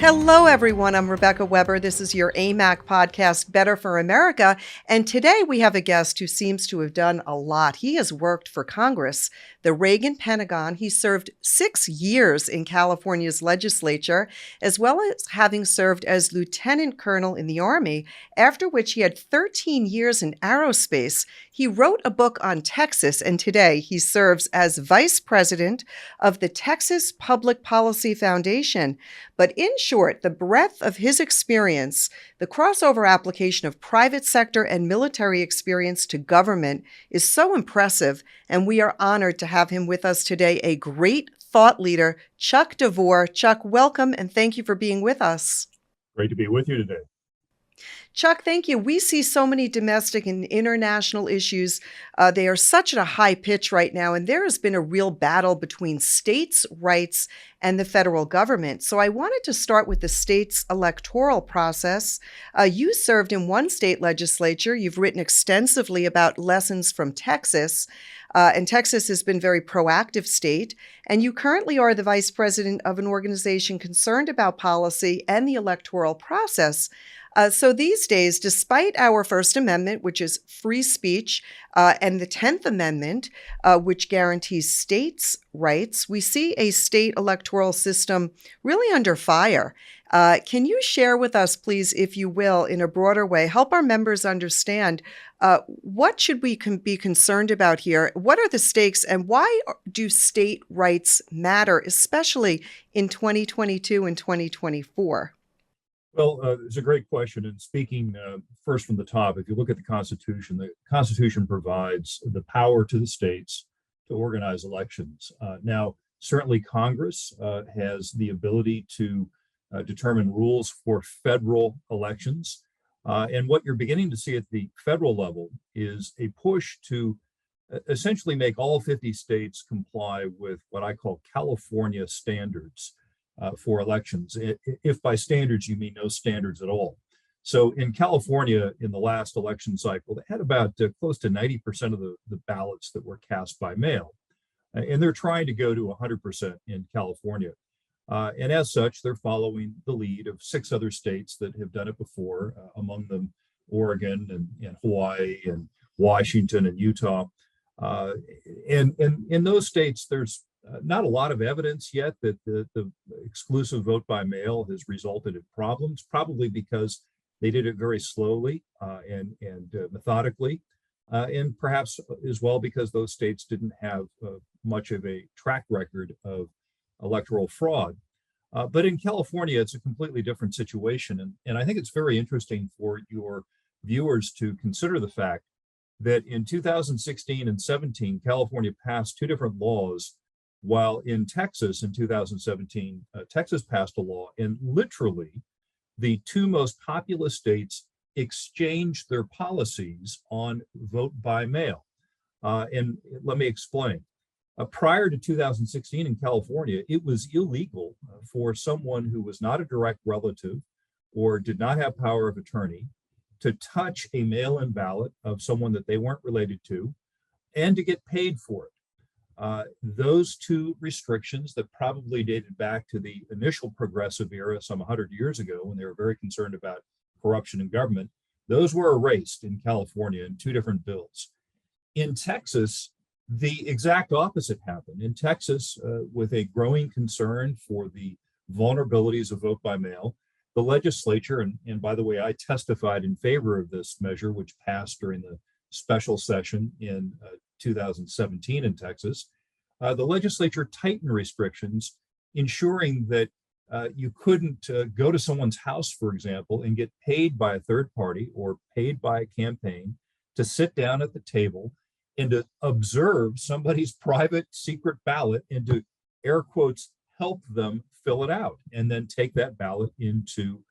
Hello, everyone. I'm Rebecca Weber. This is your Amac podcast, Better for America. And today we have a guest who seems to have done a lot. He has worked for Congress, the Reagan Pentagon. He served 6 years in California's legislature, as well as having served as lieutenant colonel in the Army, after which he had 13 years in aerospace. He wrote a book on Texas, and today he serves as vice president of the Texas Public Policy Foundation. But in short, the breadth of his experience, the crossover application of private sector and military experience to government is so impressive, and we are honored to have him with us today, a great thought leader, Chuck Devore. Chuck, welcome, and thank you for being with us. Great to be with you today. Chuck, thank you. We see so many domestic and international issues. They are such at a high pitch right now, and there has been a real battle between states' rights and the federal government. So I wanted to start with the state's electoral process. You served in one state legislature. You've written extensively about lessons from Texas, and Texas has been a very proactive state. And you currently are the vice president of an organization concerned about policy and the electoral process. So these days, despite our First Amendment, which is free speech, and the 10th Amendment, which guarantees states' rights, we see a state electoral system really under fire. Can you share with us, please, if you will, in a broader way, help our members understand what should we be concerned about here? What are the stakes, and why do state rights matter, especially in 2022 and 2024? Well, it's a great question. And speaking first from the top, if you look at the Constitution provides the power to the states to organize elections. Now, certainly Congress has the ability to determine rules for federal elections. And what you're beginning to see at the federal level is a push to essentially make all 50 states comply with what I call California standards for elections, if by standards you mean no standards at all. So in California, in the last election cycle, they had about close to 90% of the ballots that were cast by mail. And they're trying to go to 100% in California. And as such, they're following the lead of 6 other states that have done it before, among them Oregon and Hawaii and Washington and Utah. And in those states, there's not a lot of evidence yet that the exclusive vote by mail has resulted in problems, probably because they did it very slowly and methodically, and perhaps as well because those states didn't have much of a track record of electoral fraud. But in California, it's a completely different situation. And I think it's very interesting for your viewers to consider the fact that in 2016 and 17, California passed 2 different laws, while in Texas in 2017, Texas passed a law, and literally the 2 most populous states exchanged their policies on vote by mail. And let me explain. Prior to 2016 in California, it was illegal for someone who was not a direct relative or did not have power of attorney to touch a mail-in ballot of someone that they weren't related to and to get paid for it. Those 2 restrictions that probably dated back to the initial progressive era some 100 years ago, when they were very concerned about corruption in government, those were erased in California in 2 different bills. In Texas, the exact opposite happened. In Texas, with a growing concern for the vulnerabilities of vote by mail, the legislature, and by the way, I testified in favor of this measure, which passed during the special session in 2017 in Texas, the legislature tightened restrictions, ensuring that you couldn't go to someone's house, for example, and get paid by a third party or paid by a campaign to sit down at the table and to observe somebody's private secret ballot and to, air quotes, help them fill it out and then take that ballot into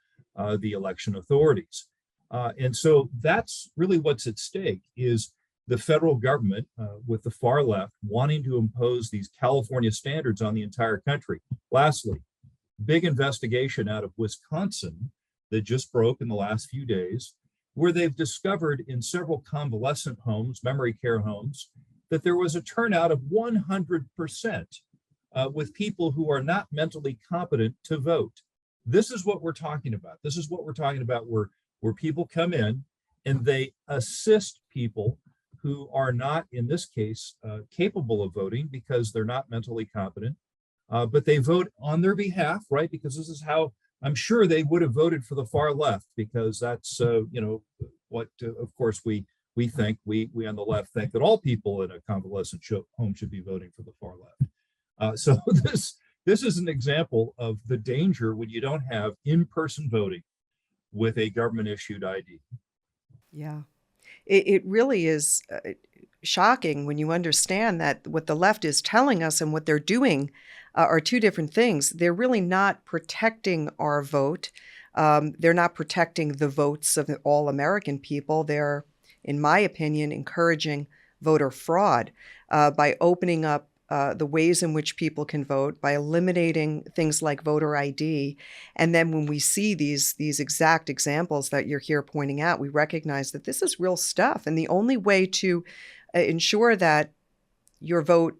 the election authorities. And so that's really what's at stake, is the federal government with the far left wanting to impose these California standards on the entire country. Lastly, big investigation out of Wisconsin that just broke in the last few days, where they've discovered in several convalescent homes, memory care homes, that there was a turnout of 100% with people who are not mentally competent to vote. This is what we're talking about. This is what we're talking about where people come in and they assist people who are not, in this case, capable of voting because they're not mentally competent, but they vote on their behalf, right? Because this is how I'm sure they would have voted for the far left, because that's, what, of course, we think, we on the left think that all people in a convalescent home should be voting for the far left. So this is an example of the danger when you don't have in-person voting with a government issued ID. Yeah. It really is shocking when you understand that what the left is telling us and what they're doing are two different things. They're really not protecting our vote. They're not protecting the votes of all American people. They're, in my opinion, encouraging voter fraud by opening up the ways in which people can vote, by eliminating things like voter ID. And then when we see these exact examples that you're here pointing out, we recognize that this is real stuff. And the only way to ensure that your vote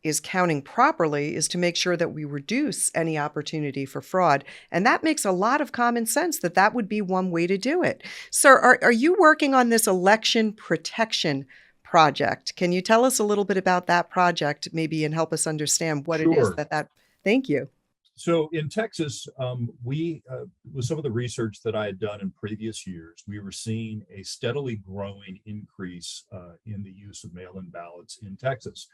is counting properly is to make sure that we reduce any opportunity for fraud. And that makes a lot of common sense that that would be one way to do it. Sir, are you working on this election protection project? Can you tell us a little bit about that project, maybe, and help us understand what it is Sure. thank you. So in Texas, with some of the research that I had done in previous years, we were seeing a steadily growing increase in the use of mail-in ballots in Texas.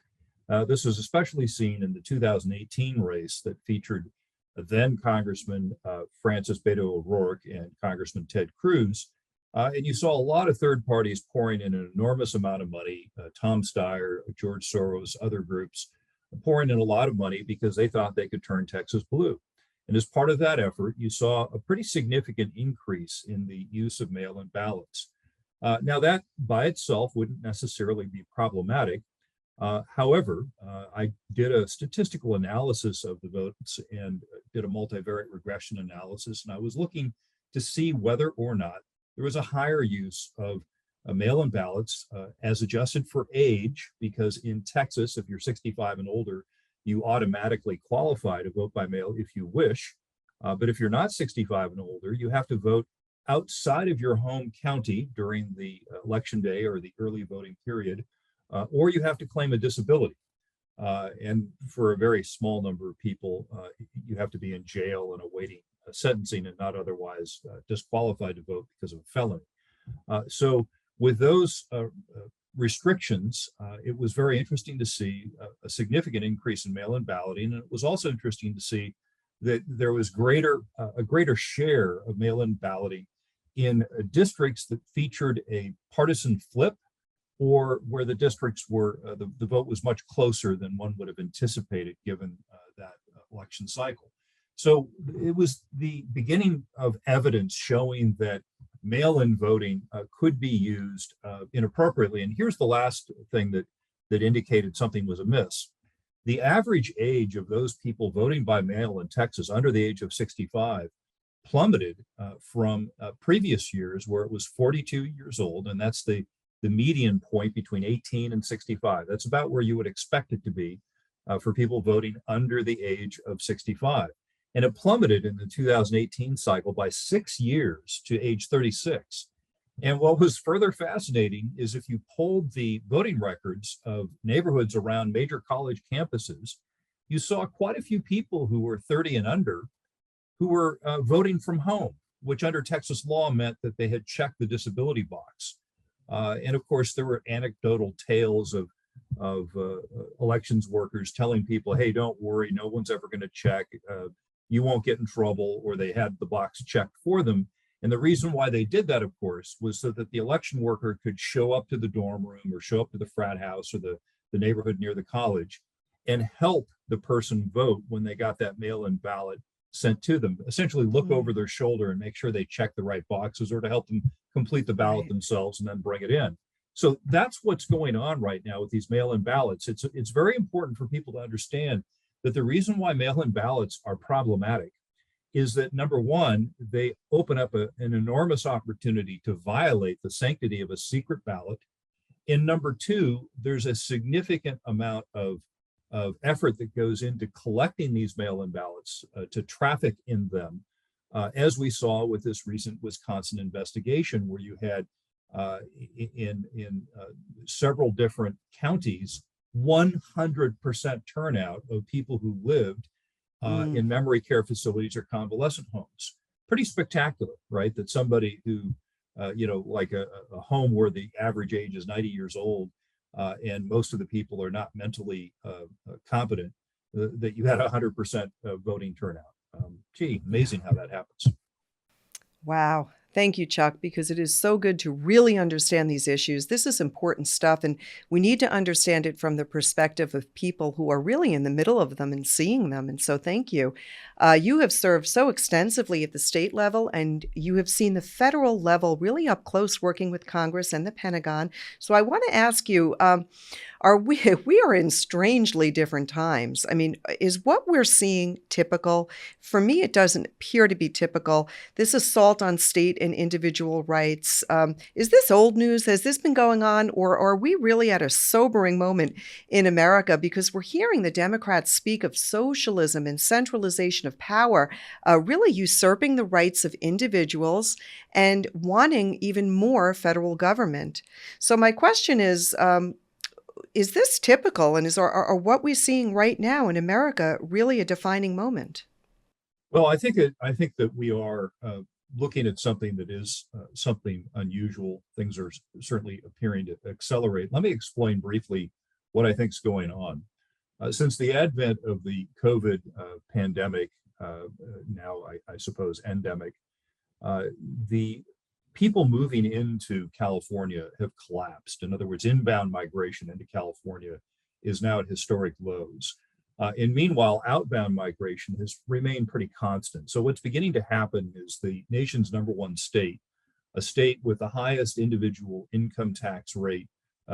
This was especially seen in the 2018 race that featured then Congressman Francis Beto O'Rourke and Congressman Ted Cruz. And you saw a lot of third parties pouring in an enormous amount of money, Tom Steyer, George Soros, other groups, pouring in a lot of money because they thought they could turn Texas blue. And as part of that effort, you saw a pretty significant increase in the use of mail-in ballots. Now, that by itself wouldn't necessarily be problematic. However, I did a statistical analysis of the votes and did a multivariate regression analysis, and I was looking to see whether or not there was a higher use of mail-in ballots as adjusted for age, because in Texas, if you're 65 and older, you automatically qualify to vote by mail if you wish. But if you're not 65 and older, you have to vote outside of your home county during the election day or the early voting period, or you have to claim a disability. And for a very small number of people, you have to be in jail and awaiting sentencing and not otherwise disqualified to vote because of a felony. So with those restrictions, it was very interesting to see a significant increase in mail-in balloting. And it was also interesting to see that there was a greater share of mail-in balloting in districts that featured a partisan flip, or where the districts were, the vote was much closer than one would have anticipated given that election cycle. So it was the beginning of evidence showing that mail-in voting could be used inappropriately. And here's the last thing that indicated something was amiss. The average age of those people voting by mail in Texas under the age of 65 plummeted from previous years where it was 42 years old, and that's the median point between 18 and 65. That's about where you would expect it to be for people voting under the age of 65. And it plummeted in the 2018 cycle by 6 years to age 36. And what was further fascinating is if you polled the voting records of neighborhoods around major college campuses, you saw quite a few people who were 30 and under who were voting from home, which under Texas law meant that they had checked the disability box. And of course, there were anecdotal tales of elections workers telling people, hey, don't worry, no one's ever going to check. You won't get in trouble, or they had the box checked for them. And the reason why they did that, of course, was so that the election worker could show up to the dorm room or show up to the frat house or the neighborhood near the college and help the person vote when they got that mail-in ballot sent to them, essentially look over their shoulder and make sure they check the right boxes, or to help them complete the ballot themselves and then bring it in. So that's what's going on right now with these mail-in ballots. It's very important for people to understand that the reason why mail-in ballots are problematic is that, number one, they open up an enormous opportunity to violate the sanctity of a secret ballot. And number two, there's a significant amount of effort that goes into collecting these mail-in ballots, to traffic in them, as we saw with this recent Wisconsin investigation, where you had in several different counties 100% turnout of people who lived Mm. in memory care facilities or convalescent homes. Pretty spectacular, right? That somebody who, like a home where the average age is 90 years old and most of the people are not mentally competent, that you had 100% voting turnout. Gee, Yeah. amazing how that happens. Wow. Thank you, Chuck, because it is so good to really understand these issues. This is important stuff, and we need to understand it from the perspective of people who are really in the middle of them and seeing them. And so, thank you. You have served so extensively at the state level, and you have seen the federal level really up close working with Congress and the Pentagon. So, I want to ask you, are we we are in strangely different times. I mean, is what we're seeing typical? For me, it doesn't appear to be typical. This assault on state and individual rights, is this old news? Has this been going on, or are we really at a sobering moment in America? Because we're hearing the Democrats speak of socialism and centralization of power, really usurping the rights of individuals and wanting even more federal government. So my question is this typical, and are what we're seeing right now in America really a defining moment? Well, I think that we are looking at something that is something unusual. Things are certainly appearing to accelerate. Let me explain briefly what I think is going on. Since the advent of the COVID pandemic, now I suppose endemic, uh, the people moving into California have collapsed. In other words, inbound migration into California is now at historic lows. And meanwhile, outbound migration has remained pretty constant. So what's beginning to happen is the nation's number one state, a state with the highest individual income tax rate,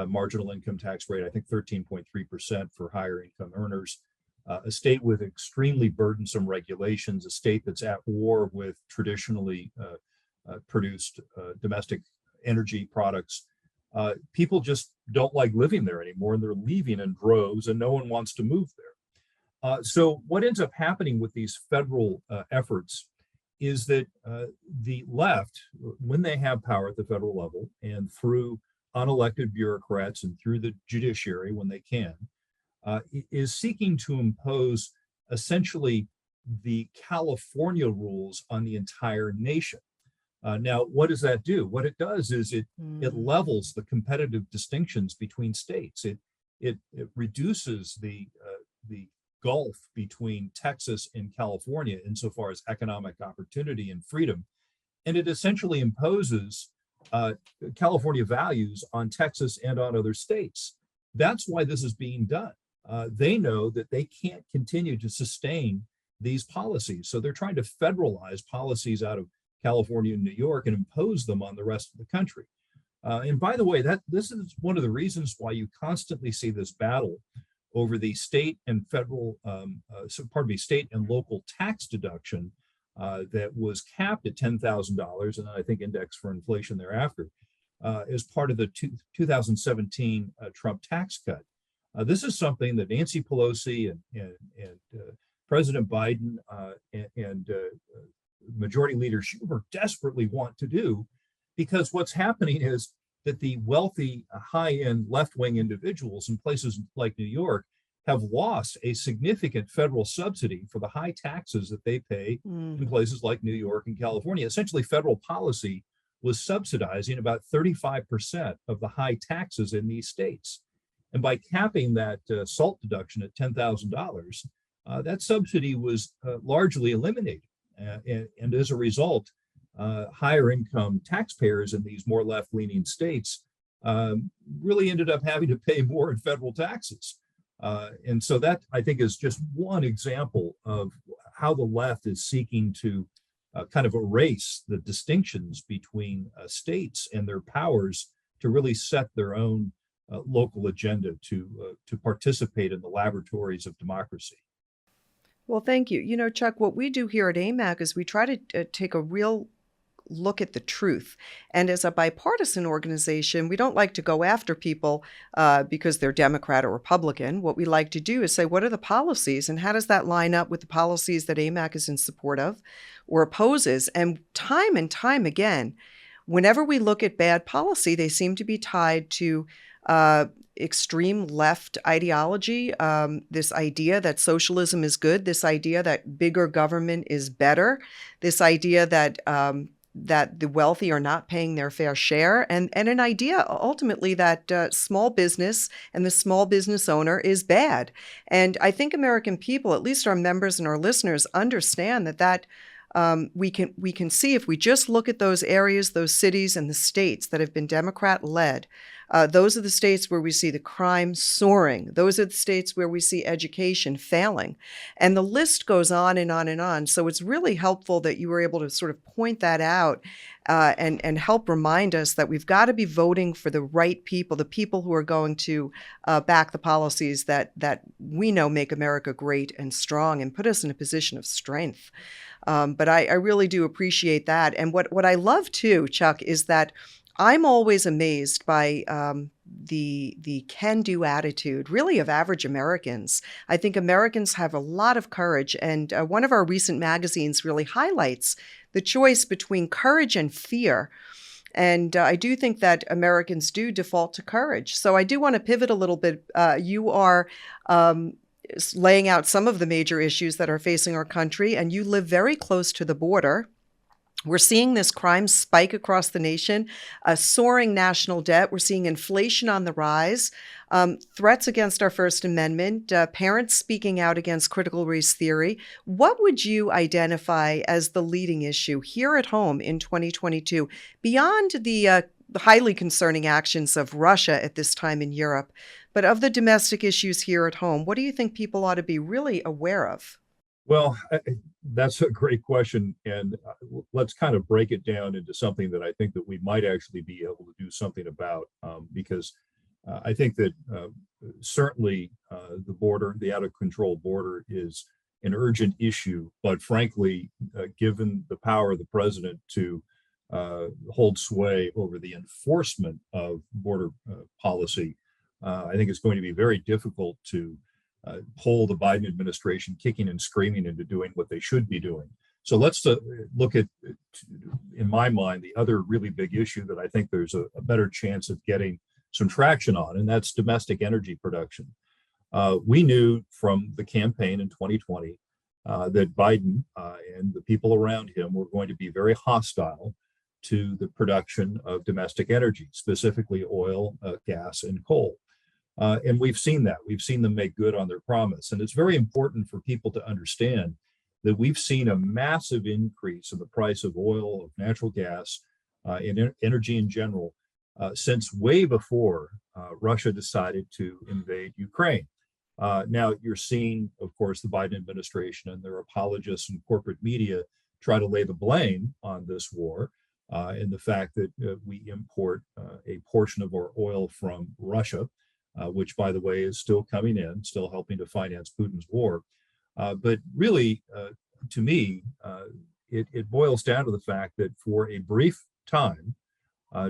marginal income tax rate, I think 13.3% for higher income earners, a state with extremely burdensome regulations, a state that's at war with traditionally produced domestic energy products. People just don't like living there anymore, and they're leaving in droves, and no one wants to move there. So what ends up happening with these federal efforts is that the left, when they have power at the federal level and through unelected bureaucrats and through the judiciary when they can, is seeking to impose essentially the California rules on the entire nation. Now, what does that do? What it does is it Mm. levels the competitive distinctions between states. It reduces the gulf between Texas and California insofar as economic opportunity and freedom, and it essentially imposes uh, California values on Texas and on other states. That's why this is being done. They know that they can't continue to sustain these policies, so they're trying to federalize policies out of California and New York and impose them on the rest of the country. And by the way, that this is one of the reasons why you constantly see this battle over the state and federal, state and local tax deduction that was capped at $10,000 and I think indexed for inflation thereafter as part of the 2017 Trump tax cut. This is something that Nancy Pelosi and President Biden and Majority Leader Schumer desperately want to do, because what's happening is that the wealthy, high-end left-wing individuals in places like New York have lost a significant federal subsidy for the high taxes that they pay Mm. in places like New York and California. Essentially, federal policy was subsidizing about 35% of the high taxes in these states. And by capping that SALT deduction at $10,000, that subsidy was largely eliminated. And as a result, higher income taxpayers in these more left-leaning states really ended up having to pay more in federal taxes. And so that, I think, is just one example of how the left is seeking to kind of erase the distinctions between states and their powers to really set their own local agenda to participate in the laboratories of democracy. Well, thank you. You know, Chuck, what we do here at AMAC is we try to take a real look at the truth. And as a bipartisan organization, we don't like to go after people because they're Democrat or Republican. What we like to do is say, what are the policies and how does that line up with the policies that AMAC is in support of or opposes? And time again, whenever we look at bad policy, they seem to be tied to extreme left ideology, this idea that socialism is good, this idea that bigger government is better, this idea that that the wealthy are not paying their fair share, and an idea ultimately that small business and the small business owner is bad. And I think American people, at least our members and our listeners, understand that we can see if we just look at those areas, those cities, and the states that have been Democrat led. Those are the states where we see the crime soaring. Those are the states where we see education failing. And the list goes on and on and on. So it's really helpful that you were able to sort of point that out and help remind us that we've got to be voting for the right people, the people who are going to back the policies that we know make America great and strong and put us in a position of strength. But I really do appreciate that. And what I love too, Chuck, is that I'm always amazed by the can-do attitude, really, of average Americans. I think Americans have a lot of courage, and one of our recent magazines really highlights the choice between courage and fear. And I do think that Americans do default to courage. So I do want to pivot a little bit. You are laying out some of the major issues that are facing our country, and you live very close to the border. We're seeing this crime spike across the nation, a soaring national debt. We're seeing inflation on the rise, threats against our First Amendment, parents speaking out against critical race theory. What would you identify as the leading issue here at home in 2022, beyond the highly concerning actions of Russia at this time in Europe, but of the domestic issues here at home? What do you think people ought to be really aware of? Well, that's a great question. And let's kind of break it down into something that I think that we might actually be able to do something about, because I think that certainly the border, the out of control border, is an urgent issue. But frankly, given the power of the president to hold sway over the enforcement of border policy, I think it's going to be very difficult to pull the Biden administration kicking and screaming into doing what they should be doing. So let's look at, in my mind, the other really big issue that I think there's a better chance of getting some traction on, and that's domestic energy production. We knew from the campaign in 2020 that Biden and the people around him were going to be very hostile to the production of domestic energy, specifically oil, gas, and coal. And we've seen that. We've seen them make good on their promise. And it's very important for people to understand that we've seen a massive increase in the price of oil, of natural gas, and energy in general, since way before Russia decided to invade Ukraine. Now, you're seeing, of course, the Biden administration and their apologists and corporate media try to lay the blame on this war and the fact that we import a portion of our oil from Russia. Which, by the way, is still coming in, still helping to finance Putin's war. But really, to me, it boils down to the fact that for a brief time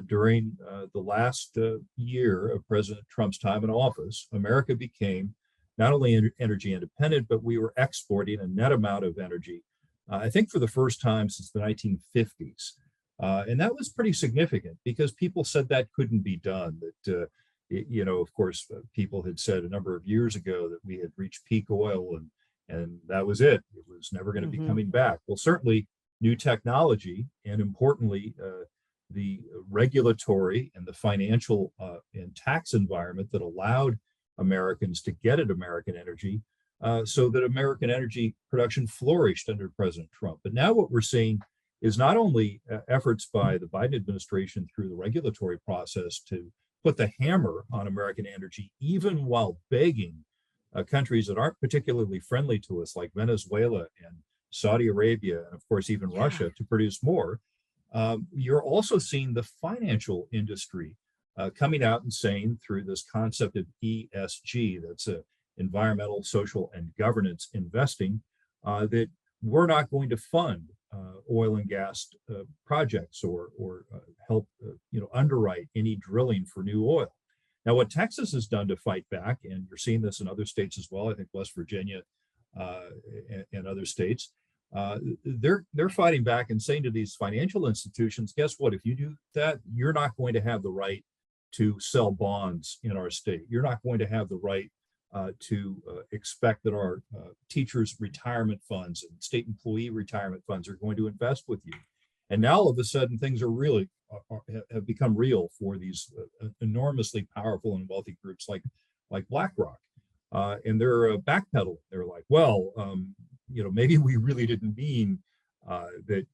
during the last year of President Trump's time in office, America became not only energy independent, but we were exporting a net amount of energy, I think for the first time since the 1950s. And that was pretty significant because people said that couldn't be done, that of course, people had said a number of years ago that we had reached peak oil and that was it. It was never going to be coming back. Well, certainly new technology and importantly, the regulatory and the financial and tax environment that allowed Americans to get at American energy so that American energy production flourished under President Trump. But now what we're seeing is not only efforts by the Biden administration through the regulatory process to put the hammer on American energy, even while begging countries that aren't particularly friendly to us, like Venezuela and Saudi Arabia, and of course, even Russia, to produce more. You're also seeing the financial industry coming out and saying through this concept of ESG, that's environmental, social, and governance investing, that we're not going to fund oil and gas projects or help underwrite any drilling for new oil. Now, what Texas has done to fight back, and you're seeing this in other states as well, I think West Virginia uh, and other states, they're fighting back and saying to these financial institutions, guess what? If you do that, you're not going to have the right to sell bonds in our state. You're not going to have the right to expect that our teachers' retirement funds and state employee retirement funds are going to invest with you. And now all of a sudden, things are really have become real for these enormously powerful and wealthy groups like BlackRock, and they're backpedaling. They're like, well, maybe we really didn't mean that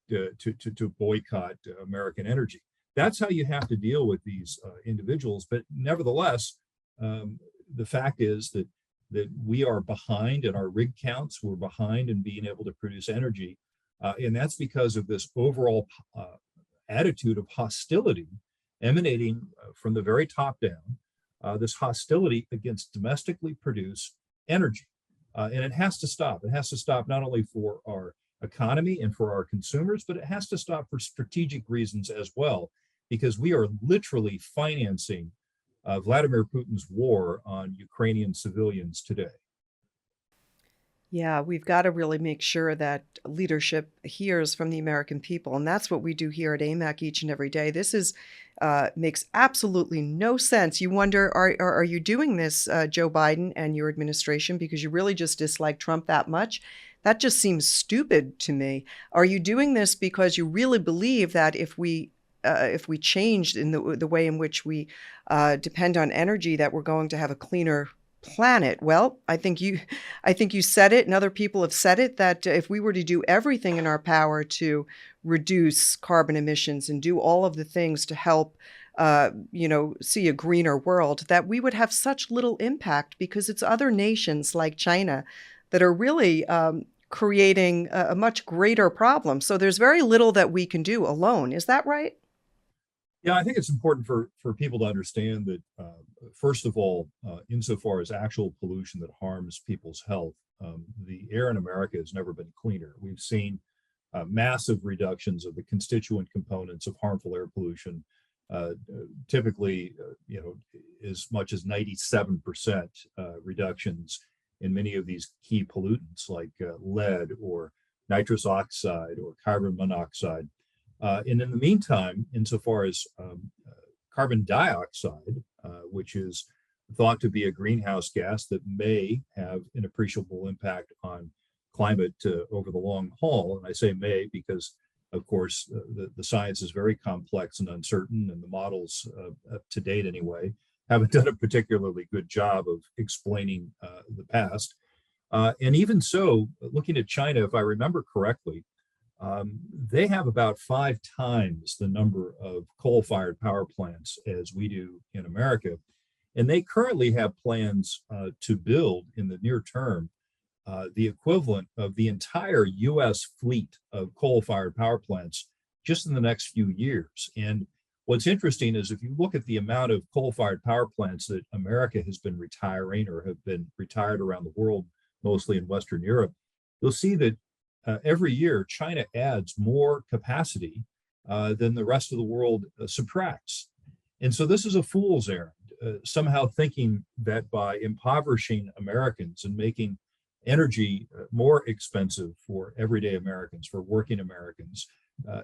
to boycott American energy. That's how you have to deal with these individuals. But nevertheless, the fact is that we are behind in our rig counts. We're behind in being able to produce energy, and that's because of this overall attitude of hostility emanating from the very top down. This hostility against domestically produced energy, and it has to stop. It has to stop not only for our economy and for our consumers, but it has to stop for strategic reasons as well, because we are literally financing Vladimir Putin's war on Ukrainian civilians today. Yeah, we've got to really make sure that leadership hears from the American people, and that's what we do here at AMAC each and every day. This is makes absolutely no sense. You wonder, are you doing this, Joe Biden and your administration, because you really just dislike Trump that much? That just seems stupid to me. Are you doing this because you really believe that if we changed in the way in which we depend on energy, that we're going to have a cleaner planet? Well, I think you said it, and other people have said it, that if we were to do everything in our power to reduce carbon emissions and do all of the things to help, see a greener world, that we would have such little impact, because it's other nations like China that are really creating a much greater problem. So there's very little that we can do alone. Is that right? Yeah, I think it's important for people to understand that, first of all, insofar as actual pollution that harms people's health, the air in America has never been cleaner. We've seen massive reductions of the constituent components of harmful air pollution, typically, as much as 97% reductions in many of these key pollutants like lead or nitrous oxide or carbon monoxide. And in the meantime, insofar as carbon dioxide, which is thought to be a greenhouse gas that may have an appreciable impact on climate over the long haul, and I say may because, of course, the science is very complex and uncertain, and the models, to date anyway, haven't done a particularly good job of explaining the past. And even so, looking at China, if I remember correctly, they have about 5 times the number of coal-fired power plants as we do in America. And they currently have plans to build in the near term the equivalent of the entire US fleet of coal-fired power plants just in the next few years. And what's interesting is if you look at the amount of coal-fired power plants that America has been retiring or have been retired around the world, mostly in Western Europe, you'll see that every year China adds more capacity than the rest of the world subtracts. And so this is a fool's errand, somehow thinking that by impoverishing Americans and making energy more expensive for everyday Americans, for working Americans,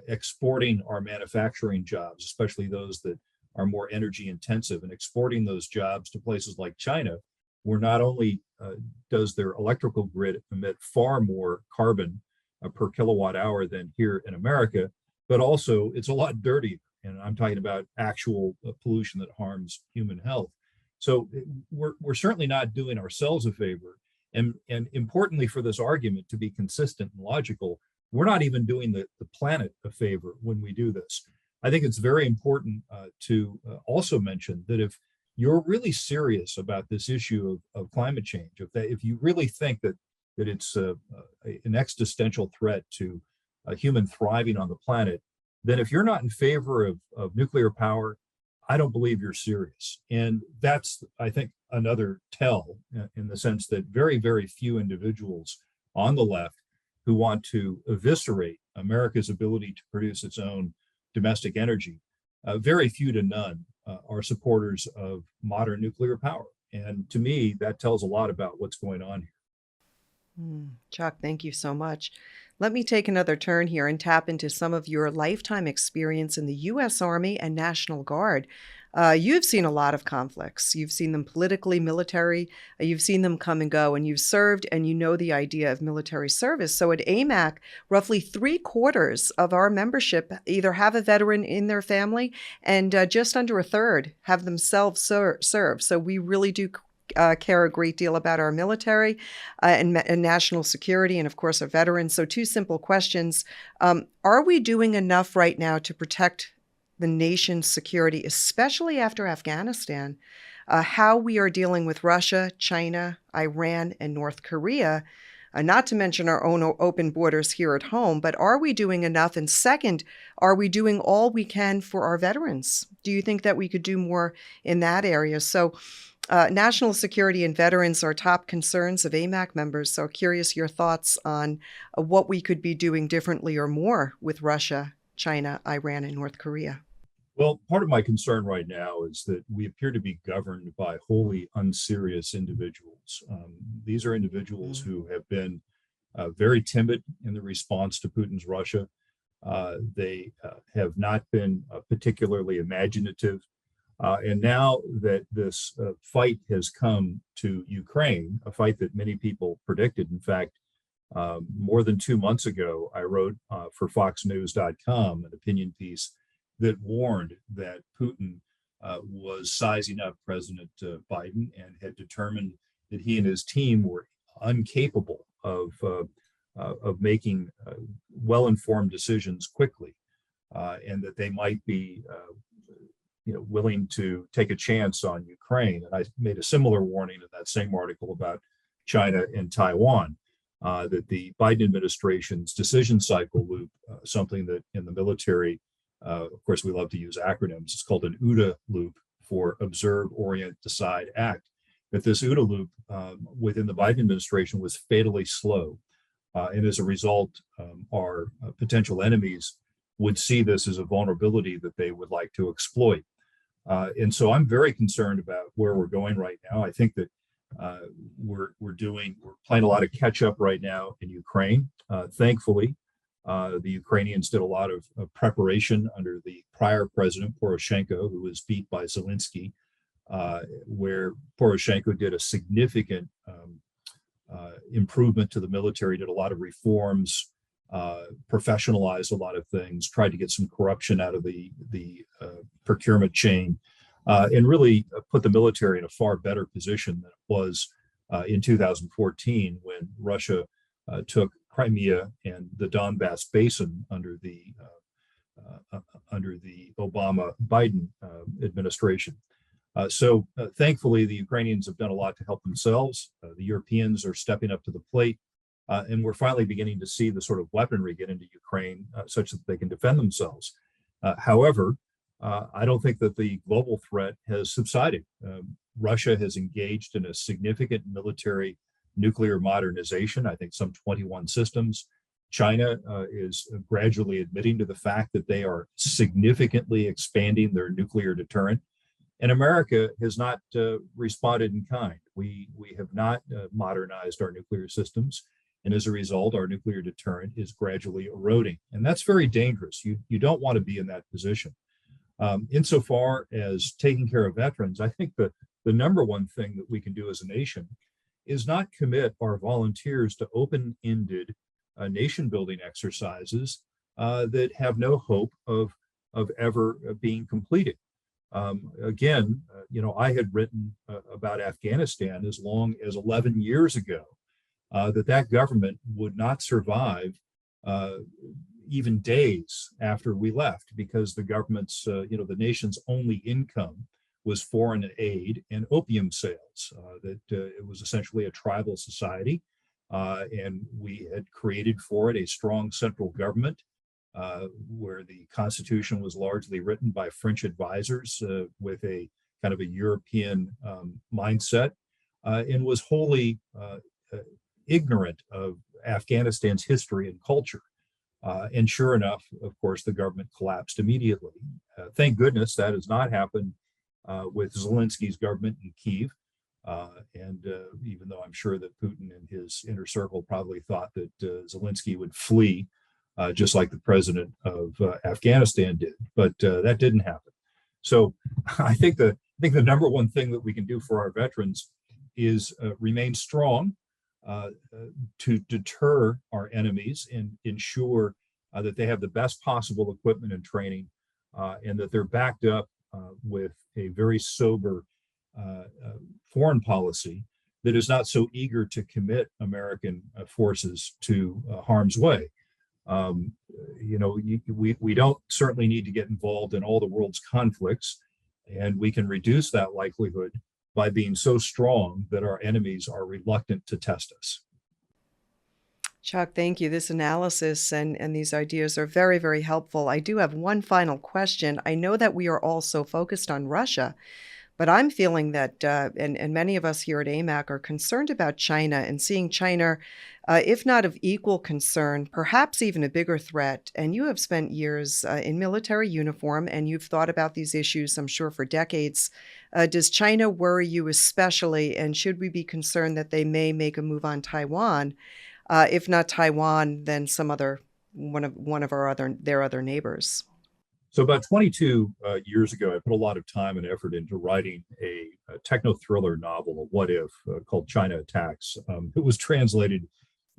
exporting our manufacturing jobs, especially those that are more energy intensive, and exporting those jobs to places like China, where not only does their electrical grid emit far more carbon per kilowatt hour than here in America, but also it's a lot dirtier. And I'm talking about actual pollution that harms human health. So we're certainly not doing ourselves a favor. And importantly for this argument to be consistent and logical, we're not even doing the planet a favor when we do this. I think it's very important to also mention that if you're really serious about this issue of climate change, if you really think that it's an existential threat to human thriving on the planet, then if you're not in favor of nuclear power, I don't believe you're serious. And that's, I think, another tell in the sense that very, very few individuals on the left who want to eviscerate America's ability to produce its own domestic energy, very few to none are supporters of modern nuclear power. And to me, that tells a lot about what's going on here. Chuck, thank you so much. Let me take another turn here and tap into some of your lifetime experience in the U.S. Army and National Guard. You've seen a lot of conflicts. You've seen them politically, military, you've seen them come and go, and you've served and you know the idea of military service. So at AMAC, roughly three-quarters of our membership either have a veteran in their family, and just under a third have themselves serve. So we really do care a great deal about our military and national security, and of course, our veterans. So, two simple questions. Are we doing enough right now to protect the nation's security, especially after Afghanistan? How we are dealing with Russia, China, Iran, and North Korea, not to mention our own open borders here at home, but are we doing enough? And second, are we doing all we can for our veterans? Do you think that we could do more in that area? So, national security and veterans are top concerns of AMAC members. So curious your thoughts on what we could be doing differently or more with Russia, China, Iran, and North Korea. Well, part of my concern right now is that we appear to be governed by wholly unserious individuals. These are individuals who have been very timid in the response to Putin's Russia. They have not been particularly imaginative. And now that this fight has come to Ukraine, a fight that many people predicted. In fact, more than 2 months ago, I wrote for FoxNews.com an opinion piece that warned that Putin was sizing up President Biden and had determined that he and his team were incapable of making well-informed decisions quickly, and that they might be willing to take a chance on Ukraine. And I made a similar warning in that same article about China and Taiwan, that the Biden administration's decision cycle loop, something that in the military, of course, we love to use acronyms. It's called an OODA loop, for observe, orient, decide, act. That this OODA loop within the Biden administration was fatally slow. And as a result, our potential enemies would see this as a vulnerability that they would like to exploit. And so I'm very concerned about where we're going right now. I think that we're playing a lot of catch up right now in Ukraine. Thankfully, the Ukrainians did a lot of preparation under the prior president, Poroshenko, who was beat by Zelensky, where Poroshenko did a significant improvement to the military, did a lot of reforms, professionalized a lot of things, tried to get some corruption out of the procurement chain, and really put the military in a far better position than it was in 2014 when Russia took Crimea and the Donbass Basin under the Obama-Biden administration. So thankfully, the Ukrainians have done a lot to help themselves. The Europeans are stepping up to the plate. And we're finally beginning to see the sort of weaponry get into Ukraine such that they can defend themselves. However, I don't think that the global threat has subsided. Russia has engaged in a significant military nuclear modernization, I think some 21 systems. China is gradually admitting to the fact that they are significantly expanding their nuclear deterrent. And America has not responded in kind. We have not modernized our nuclear systems. And as a result, our nuclear deterrent is gradually eroding. And that's very dangerous. You don't want to be in that position. Insofar as taking care of veterans, I think the number one thing that we can do as a nation is not commit our volunteers to open-ended nation-building exercises that have no hope of ever being completed. Again, I had written about Afghanistan as long as 11 years ago, that government would not survive even days after we left, because the government's, the nation's only income was foreign aid and opium sales, that it was essentially a tribal society. And we had created for it a strong central government, where the Constitution was largely written by French advisors with a kind of a European mindset, and was wholly ignorant of Afghanistan's history and culture. And sure enough, of course, the government collapsed immediately. Thank goodness that has not happened with Zelensky's government in Kyiv. And even though I'm sure that Putin and his inner circle probably thought that Zelensky would flee, just like the president of Afghanistan did, but that didn't happen. So I think the number one thing that we can do for our veterans is remain strong, to deter our enemies and ensure that they have the best possible equipment and training, and that they're backed up with a very sober foreign policy that is not so eager to commit American forces to harm's way. Um, we don't certainly need to get involved in all the world's conflicts, and we can reduce that likelihood by being so strong that our enemies are reluctant to test us. Chuck, thank you. This analysis and these ideas are very, very helpful. I do have one final question. I know that we are all so focused on Russia, but I'm feeling that, and many of us here at AMAC are concerned about China and seeing China, if not of equal concern, perhaps even a bigger threat. And you have spent years in military uniform and you've thought about these issues, I'm sure, for decades. Does China worry you especially? And should we be concerned that they may make a move on Taiwan? If not Taiwan, then some other one of their other neighbors. So about 22 years ago, I put a lot of time and effort into writing a techno thriller novel, a what if, called China Attacks. It was translated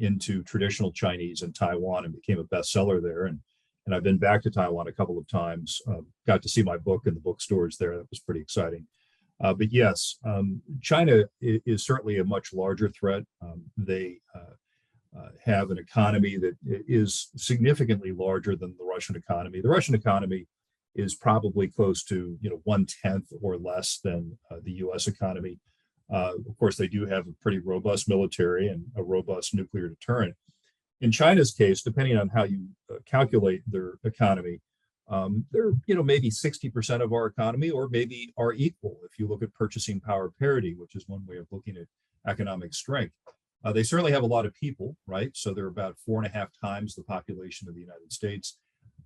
into traditional Chinese in Taiwan and became a bestseller there. And I've been back to Taiwan a couple of times. Got to see my book in the bookstores there. That was pretty exciting. But yes, China is certainly a much larger threat. They have an economy that is significantly larger than the Russian economy. The Russian economy is probably close to 1/10 or less than the U.S. economy. Of course, they do have a pretty robust military and a robust nuclear deterrent. In China's case, depending on how you calculate their economy, they're maybe 60% of our economy, or maybe are equal if you look at purchasing power parity, which is one way of looking at economic strength. They certainly have a lot of people, right? So they're about 4.5 times the population of the United States.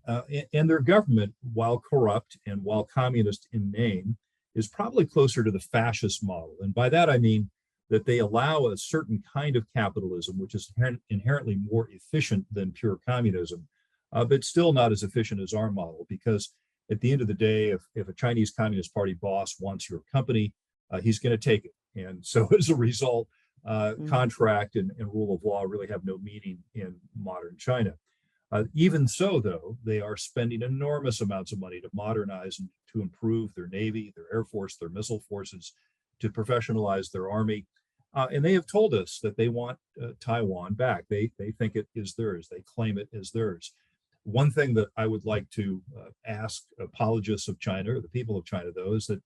And their government, while corrupt and while communist in name, is probably closer to the fascist model. And by that, I mean that they allow a certain kind of capitalism, which is inherently more efficient than pure communism, but still not as efficient as our model. Because at the end of the day, if a Chinese Communist Party boss wants your company, he's going to take it. And so as a result, contract and rule of law really have no meaning in modern China. Even so, though, they are spending enormous amounts of money to modernize and to improve their Navy, their Air Force, their missile forces, to professionalize their army. And they have told us that they want Taiwan back. They think it is theirs. They claim it as theirs. One thing that I would like to ask apologists of China, or the people of China, though, is that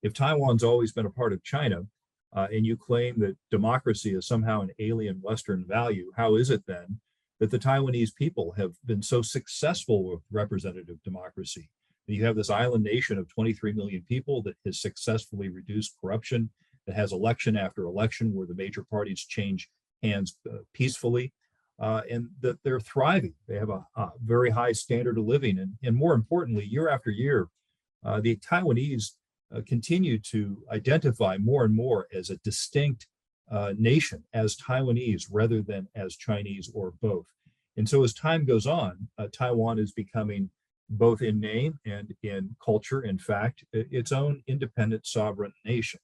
if Taiwan's always been a part of China, and you claim that democracy is somehow an alien Western value, how is it then that the Taiwanese people have been so successful with representative democracy? You have this island nation of 23 million people that has successfully reduced corruption, that has election after election where the major parties change hands peacefully, and that they're thriving. They have a very high standard of living. And more importantly, year after year, the Taiwanese continue to identify more and more as a distinct nation, as Taiwanese rather than as Chinese or both. And so as time goes on, Taiwan is becoming, both in name and in culture, in fact, its own independent sovereign nation.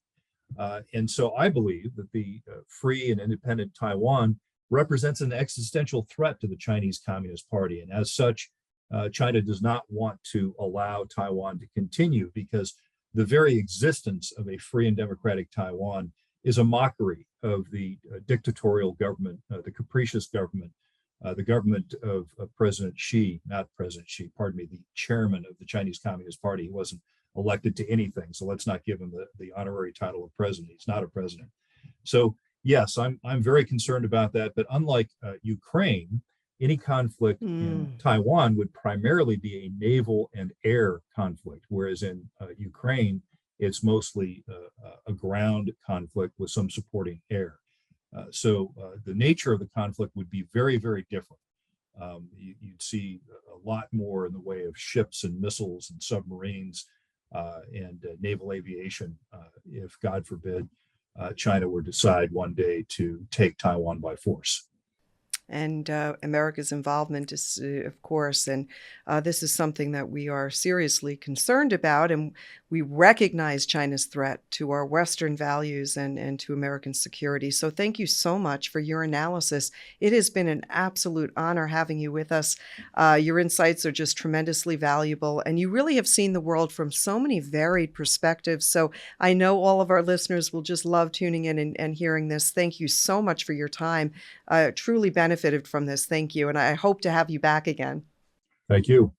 And so I believe that the free and independent Taiwan represents an existential threat to the Chinese Communist Party. And as such, China does not want to allow Taiwan to continue, because the very existence of a free and democratic Taiwan is a mockery of the dictatorial government, the capricious government, the government of President Xi, not President Xi, pardon me, the chairman of the Chinese Communist Party. He wasn't elected to anything, so let's not give him the honorary title of president. He's not a president. So yes, I'm very concerned about that. But unlike Ukraine, any conflict in Taiwan would primarily be a naval and air conflict, whereas in Ukraine, it's mostly a ground conflict with some supporting air. So the nature of the conflict would be very, very different. You'd see a lot more in the way of ships and missiles and submarines and naval aviation if, God forbid, China were to decide one day to take Taiwan by force. And America's involvement is, of course, and this is something that we are seriously concerned about. And we recognize China's threat to our Western values and to American security. So thank you so much for your analysis. It has been an absolute honor having you with us. Your insights are just tremendously valuable, and you really have seen the world from so many varied perspectives. So I know all of our listeners will just love tuning in and hearing this. Thank you so much for your time. Truly benefited from this. Thank you. And I hope to have you back again. Thank you.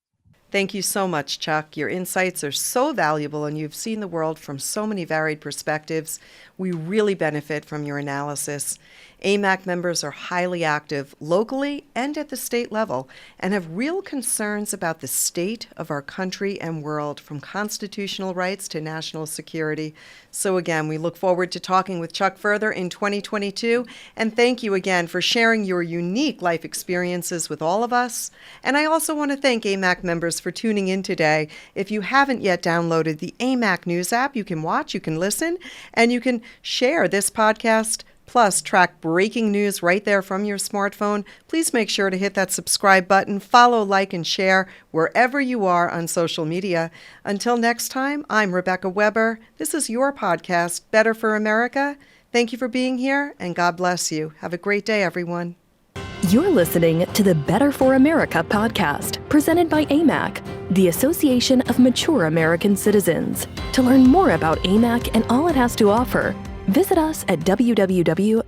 Thank you so much, Chuck. Your insights are so valuable, and you've seen the world from so many varied perspectives. We really benefit from your analysis. AMAC members are highly active locally and at the state level and have real concerns about the state of our country and world, from constitutional rights to national security. So again, we look forward to talking with Chuck further in 2022. And thank you again for sharing your unique life experiences with all of us. And I also want to thank AMAC members for tuning in today. If you haven't yet downloaded the AMAC News app, you can watch, you can listen, and you can share this podcast, plus track breaking news right there from your smartphone. Please make sure to hit that subscribe button, follow, like, and share wherever you are on social media. Until next time, I'm Rebecca Weber. This is your podcast, Better for America. Thank you for being here, and God bless you. Have a great day, everyone. You're listening to the Better for America podcast, presented by AMAC, the Association of Mature American Citizens. To learn more about AMAC and all it has to offer, visit us at www.amac.us.